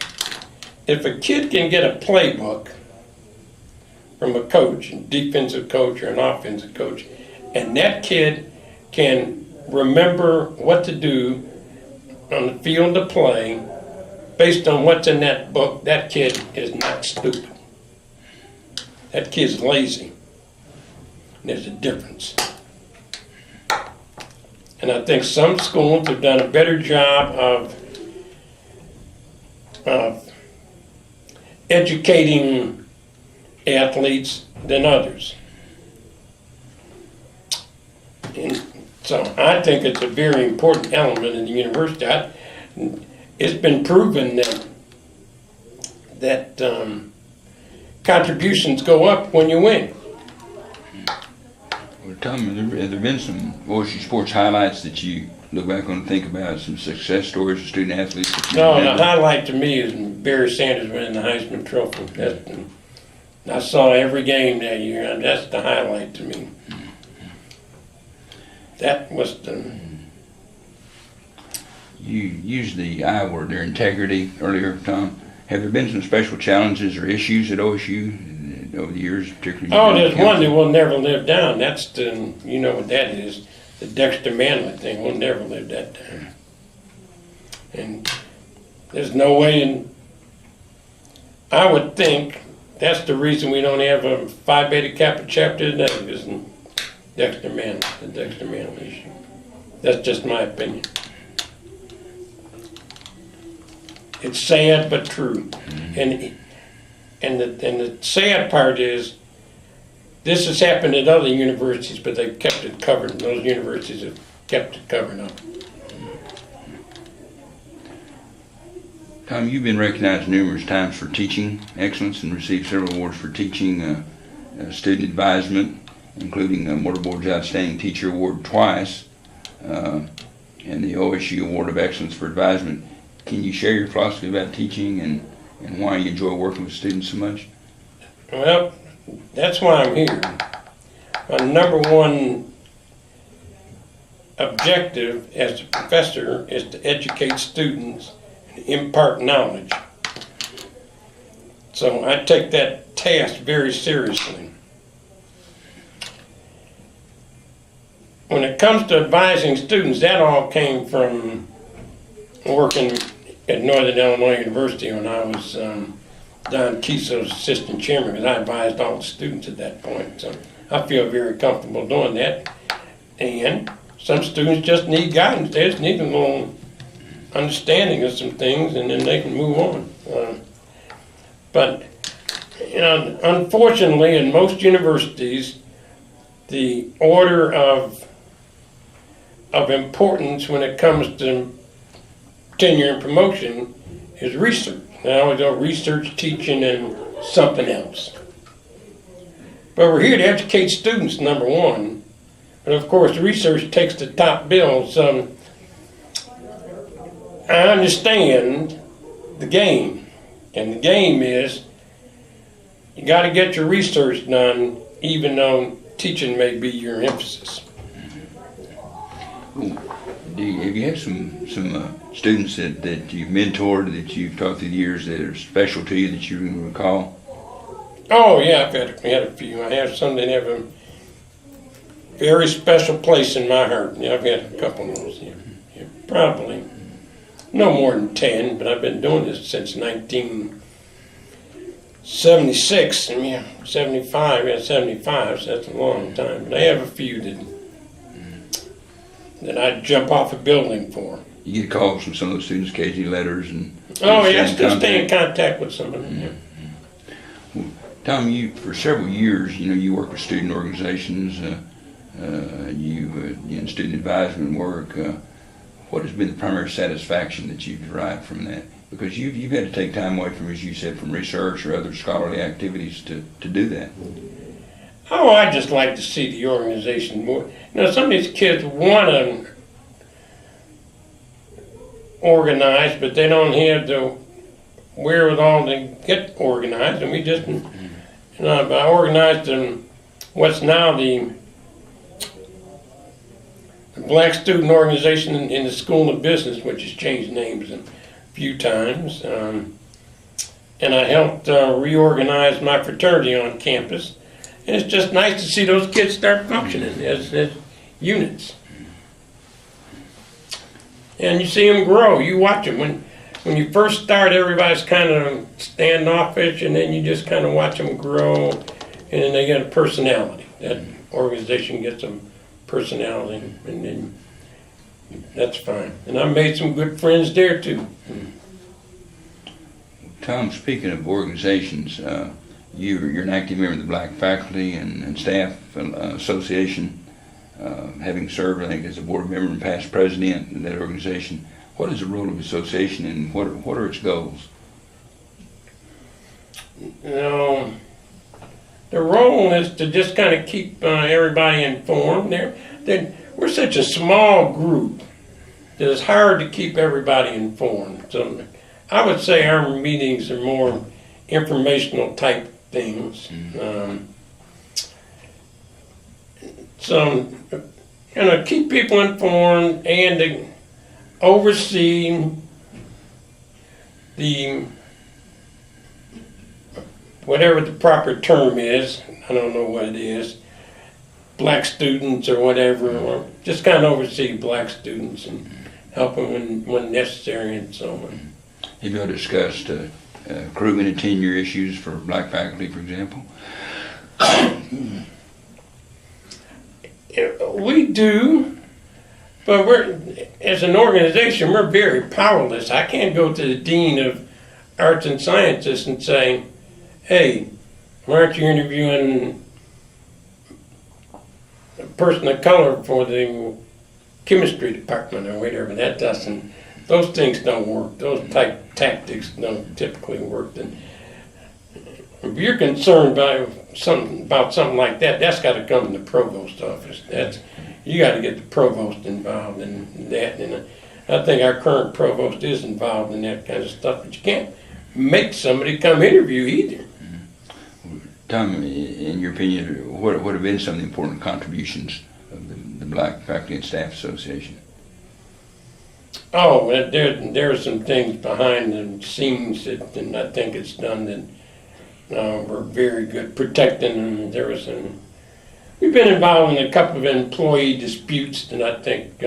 if a kid can get a playbook from a coach, a defensive coach or an offensive coach, and that kid can remember what to do on the field of play based on what's in that book, that kid is not stupid. That kid's lazy. There's a difference. And I think some schools have done a better job of educating athletes than others. And so I think it's a very important element in the university. It's been proven that contributions go up when you win. Well, Tom, have there been some OSU sports highlights that you look back on and think about, some success stories of student athletes? No, the highlight to me is Barry Sanders winning the Heisman Trophy. I saw every game that year, and that's the highlight to me. That was the... You used the I word there, integrity, earlier, Tom. Have there been some special challenges or issues at OSU over the years, particularly? Oh, there's one that will never live down. That's the, you know what that is, the Dexter Manley thing. We'll never live that down. And there's no way I would think that's the reason we don't have a Phi Beta Kappa chapter today, is the Dexter Manley issue. That's just my opinion. It's sad but true. And the sad part is, this has happened at other universities, but they've kept it covered. Those universities have kept it covered up. Tom, you've been recognized numerous times for teaching excellence and received several awards for teaching student advisement, including Mortarboard's Outstanding Teacher Award twice, and the OSU Award of Excellence for Advisement. Can you share your philosophy about teaching and why you enjoy working with students so much? Well, that's why I'm here. My number one objective as a professor is to educate students and impart knowledge. So I take that task very seriously. When it comes to advising students, that all came from working at Northern Illinois University when I was Don Kiso's assistant chairman, because I advised all the students at that point. So I feel very comfortable doing that. And some students just need guidance. They just need a little understanding of some things, and then they can move on. But you know, unfortunately, in most universities, the order of importance when it comes to tenure and promotion is research. Now we go research, teaching, and something else. But we're here to educate students, number one. But of course, research takes the top bill. So I understand the game. And the game is you got to get your research done, even though teaching may be your emphasis. Have you had some students that you've mentored, that you've taught through the years that are special to you that you can recall? Oh yeah, I've had a few. I have some that have a very special place in my heart. Yeah, I've had a couple of those. Yeah, probably no more than 10, but I've been doing this since 1976. And yeah, 75. Yeah, 75. So that's a long time. But I have a few that I'd jump off a building for. You get calls from some of those students, occasionally letters and. Oh yeah, still stay in contact with some of them. Yeah. Well, Tom, you for several years, you work with student organizations, you in student advisement work. What has been the primary satisfaction that you've derived from that? Because you've had to take time away from, as you said, from research or other scholarly activities to do that. Oh, I just like to see the organization more. Some of these kids want to organize, but they don't have the wherewithal to get organized. And we just, I organized what's now the Black Student Organization in the School of Business, which has changed names a few times. And I helped reorganize my fraternity on campus. And it's just nice to see those kids start functioning as units. And you see them grow. You watch them. When you first start, everybody's kind of standoffish, and then you just kind of watch them grow, and then they get a personality. That organization gets a personality, and then that's fine. And I made some good friends there, too. Tom, speaking of organizations, you're an active member of the Black Faculty and Staff Association, having served, I think, as a board member and past president of that organization. What is the role of the association, and what are its goals? The role is to just kind of keep everybody informed. We're such a small group that it's hard to keep everybody informed. So I would say our meetings are more informational type things. So, keep people informed and to oversee the, whatever the proper term is, I don't know what it is, black students or whatever, or just kind of oversee black students and help them when necessary and so on. Have you all discussed recruitment and tenure issues for black faculty, for example? We do, but as an organization, we're very powerless. I can't go to the Dean of Arts and Sciences and say, hey, why aren't you interviewing a person of color for the chemistry department or whatever? Those things don't work. Those type tactics don't typically work. And if you're concerned about something like that, that's got to come from the provost office. You got to get the provost involved in that. And I think our current provost is involved in that kind of stuff. But you can't make somebody come interview either. Tom, in your opinion, what have been some of the important contributions of the Black Faculty and Staff Association? Oh, there are some things behind the scenes that, and I think it's done that we're very good protecting them. We've been involved in a couple of employee disputes that I think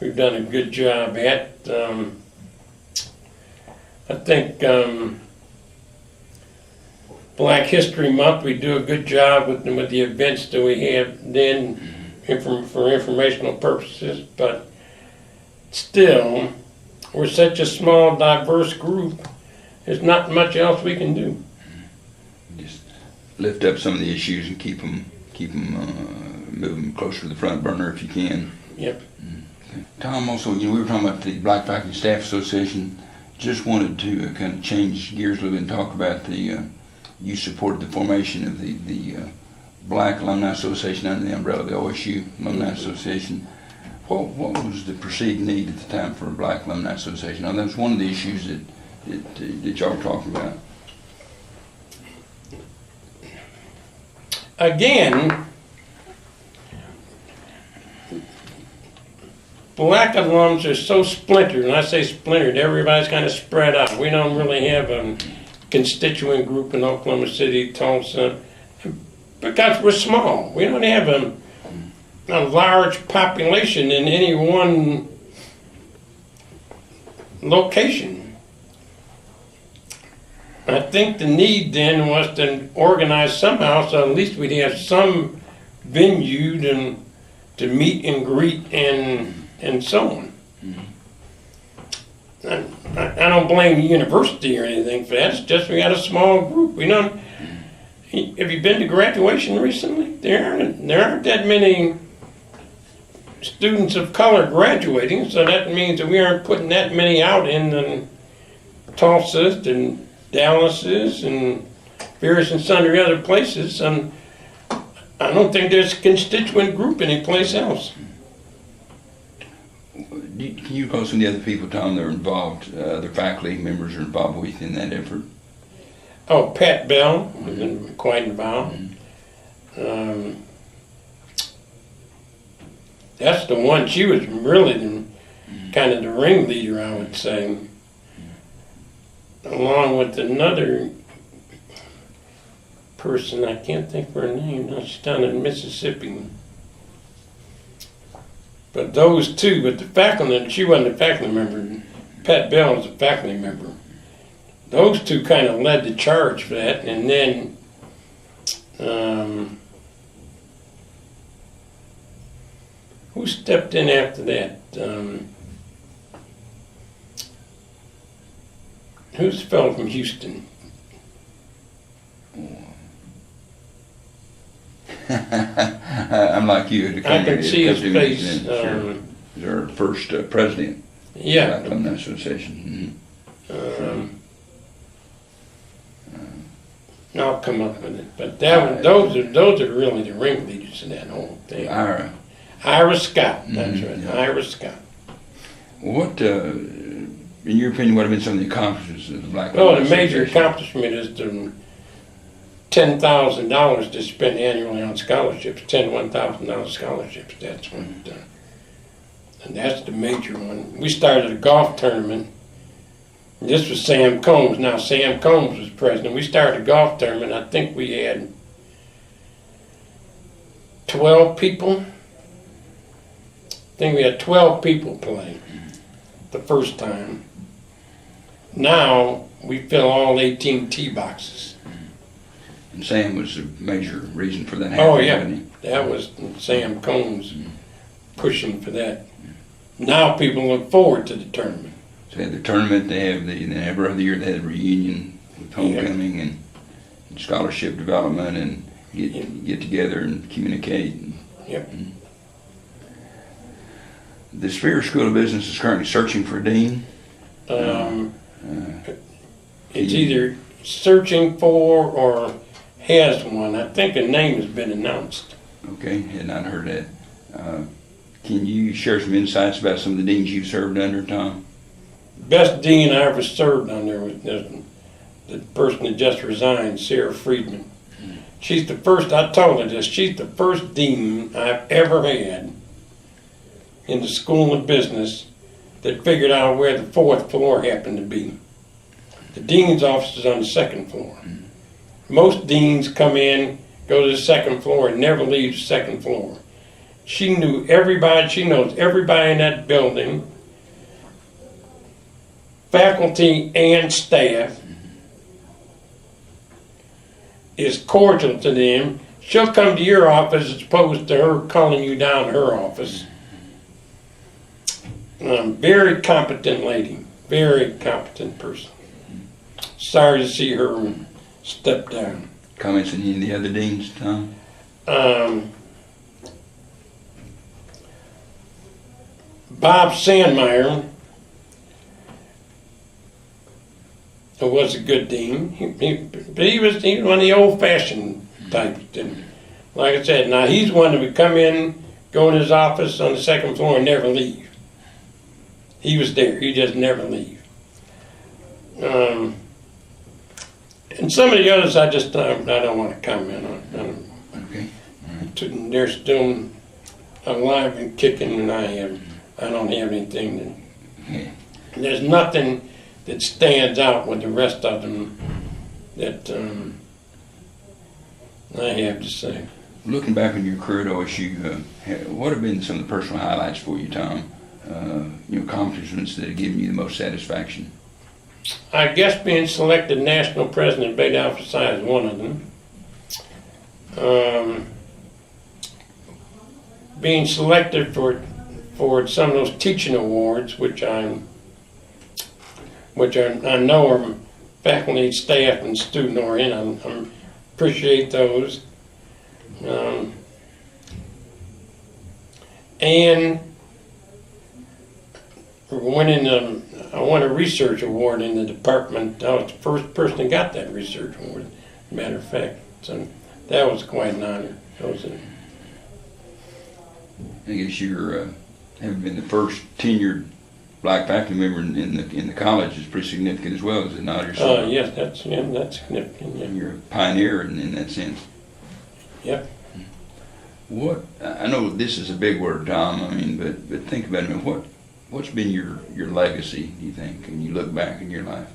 we've done a good job at. I think Black History Month, we do a good job with the events that we have then for informational purposes, but still, we're such a small, diverse group, there's not much else we can do. Just lift up some of the issues and keep them moving closer to the front burner if you can. Yep. Okay. Tom, also, we were talking about the Black Faculty and Staff Association. Just wanted to kind of change gears a little bit and talk about you supported the formation of the Black Alumni Association under the umbrella of the OSU Alumni Association. What was the perceived need at the time for a Black Alumni Association? Now, that was one of the issues that y'all were talking about. Again, Black alums are so splintered, and I say splintered, everybody's kind of spread out. We don't really have a constituent group in Oklahoma City, Tulsa, because we're small. We don't have a large population in any one location. I think the need then was to organize somehow, so at least we'd have some venue to meet and greet and so on. I don't blame the university or anything for that. It's just we got a small group. Have you been to graduation recently? There aren't that many students of color graduating, so that means that we aren't putting that many out in Tulsa and Dallas and various and sundry other places. And I don't think there's a constituent group anyplace else. Can you call some of the other people, Tom, that are involved, other faculty members are involved with in that effort? Oh, Pat Bell has been quite involved. That's the one. She was really kind of the ringleader, I would say, along with another person. I can't think of her name. No, she's down in Mississippi. But those two, but the faculty, she wasn't a faculty member. Pat Bell was a faculty member. Those two kind of led the charge for that, and then who stepped in after that? Who's the fellow from Houston? I'm like you. I can see his face. He's our first president. Yeah. Of the Alumni Association. I'll come up with it, but those are really the ringleaders in that whole thing. Ira Scott, that's right, Ira Scott. What, in your opinion, what have been some of the accomplishments of the Black Well, Alumni the major Association? accomplishment is the $10,000 to spend annually on scholarships, $1,000 scholarships. That's what, and that's the major one. We started a golf tournament. This was Sam Combs. Now Sam Combs was president. We started a golf tournament. I think we had 12 people. I think we had 12 people play the first time. Now we fill all 18 tee boxes. And Sam was a major reason for that Oh happening, yeah, wasn't he? that was Sam Combs pushing for that. Now people look forward to the tournament. So they had the tournament, they have every other year they had a reunion with homecoming and scholarship development and get together and communicate. Yep. The Spear School of Business is currently searching for a dean. It's either searching for or has one. I think a name has been announced. Okay, had not heard that. Can you share some insights about some of the deans you served under, Tom? Best dean I ever served under was the person that just resigned, Sarah Friedman. She's the first, I told her this, she's the first dean I've ever had in the School of Business that figured out where the 4th floor happened to be. The dean's office is on the 2nd floor. Most deans come in, go to the 2nd floor, and never leave the 2nd floor. She knew everybody, she knows everybody in that building, faculty and staff, is cordial to them. She'll come to your office as opposed to her calling you down to her office. Very competent lady, very competent person. Sorry to see her step down. Comments on any of the other deans, Tom? Bob Sandmeyer was a good dean. He was one of the old-fashioned types. Like I said, now he's one that would come in, go in his office on the 2nd floor and never leave. He was there. He just never leave. And some of the others I don't want to comment on. Okay. Right. They're still alive and kicking, and I don't have anything. There's nothing that stands out with the rest of them that I have to say. Looking back on your career at OSU, what have been some of the personal highlights for you, Tom? Accomplishments that have given you the most satisfaction? I guess being selected national president of Beta Alpha Psi is one of them. Being selected for some of those teaching awards, which I know are faculty, staff, and student oriented. I appreciate those. And I won a research award in the department. I was the first person that got that research award, as a matter of fact. So that was quite an honor. I guess you're having been the first tenured black faculty member in the college is pretty significant as well, is it not? Yes, that's significant. Yeah. You're a pioneer in that sense. Yep. What I know this is a big word, Tom. But think about it. What's been your legacy? Do you think, when you look back in your life?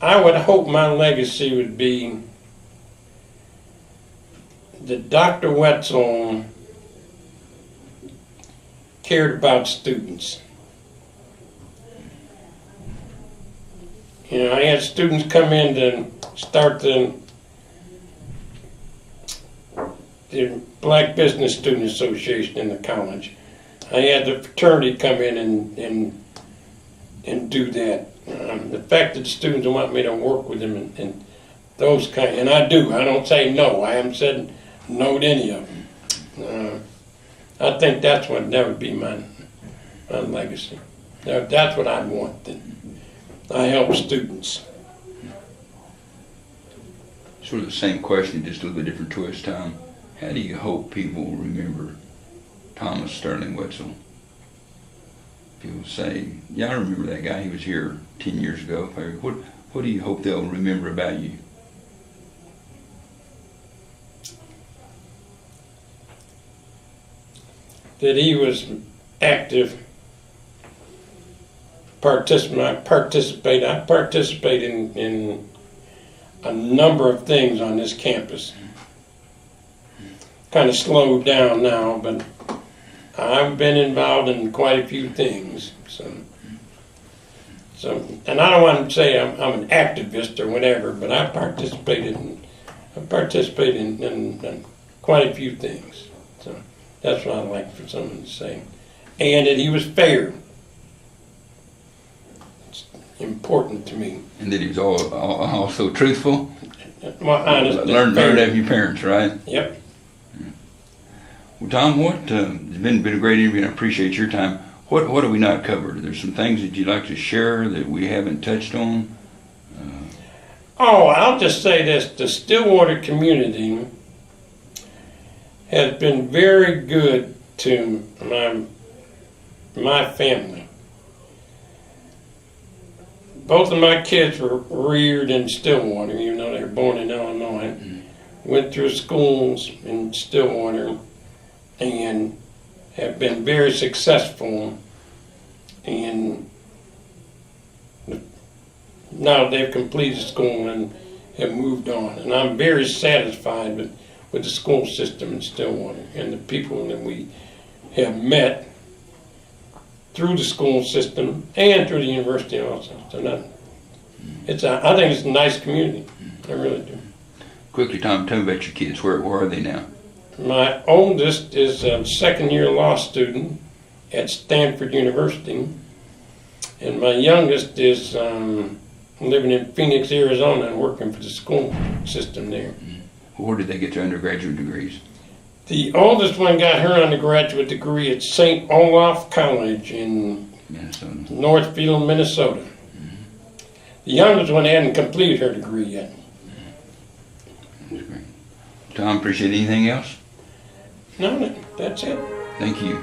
I would hope my legacy would be that Dr. Wetzel cared about students. I had students come in to start the Black Business Student Association in the college. I had the fraternity come in and do that. The fact that the students want me to work with them and those kind, and I do. I don't say no. I haven't said no to any of them. I think that would be my legacy. That's what I want. That I help students. Sort of the same question, just a little bit different twist, Tom. How do you hope people will remember Thomas Sterling Wetzel? People say, yeah, I remember that guy. He was here 10 years ago. What do you hope they'll remember about you? That he was active, I participate in a number of things on this campus. Kind of slowed down now, but I've been involved in quite a few things. So, and I don't want to say I'm an activist or whatever, but I participated in quite a few things. So that's what I'd like for someone to say. And that he was fair. It's important to me. And that he was also truthful. Well, honest. Learned that from your parents, right? Yep. Well, Tom, it's been a great interview, and I appreciate your time. What have we not covered? There's some things that you'd like to share that we haven't touched on? I'll just say this. The Stillwater community has been very good to my family. Both of my kids were reared in Stillwater, even though they were born in Illinois. Went through schools in Stillwater and have been very successful, and now they've completed school and have moved on. And I'm very satisfied with the school system in Stillwater and the people that we have met through the school system and through the university also. So I think it's a nice community. I really do. Quickly, Tom, tell me about your kids. Where are they now? My oldest is a second-year law student at Stanford University, and my youngest is living in Phoenix, Arizona, and working for the school system there. Where did they get their undergraduate degrees? The oldest one got her undergraduate degree at St. Olaf College in Minnesota. Northfield, Minnesota. The youngest one hadn't completed her degree yet. That's great. Tom, appreciate anything else? No, that's it. Thank you.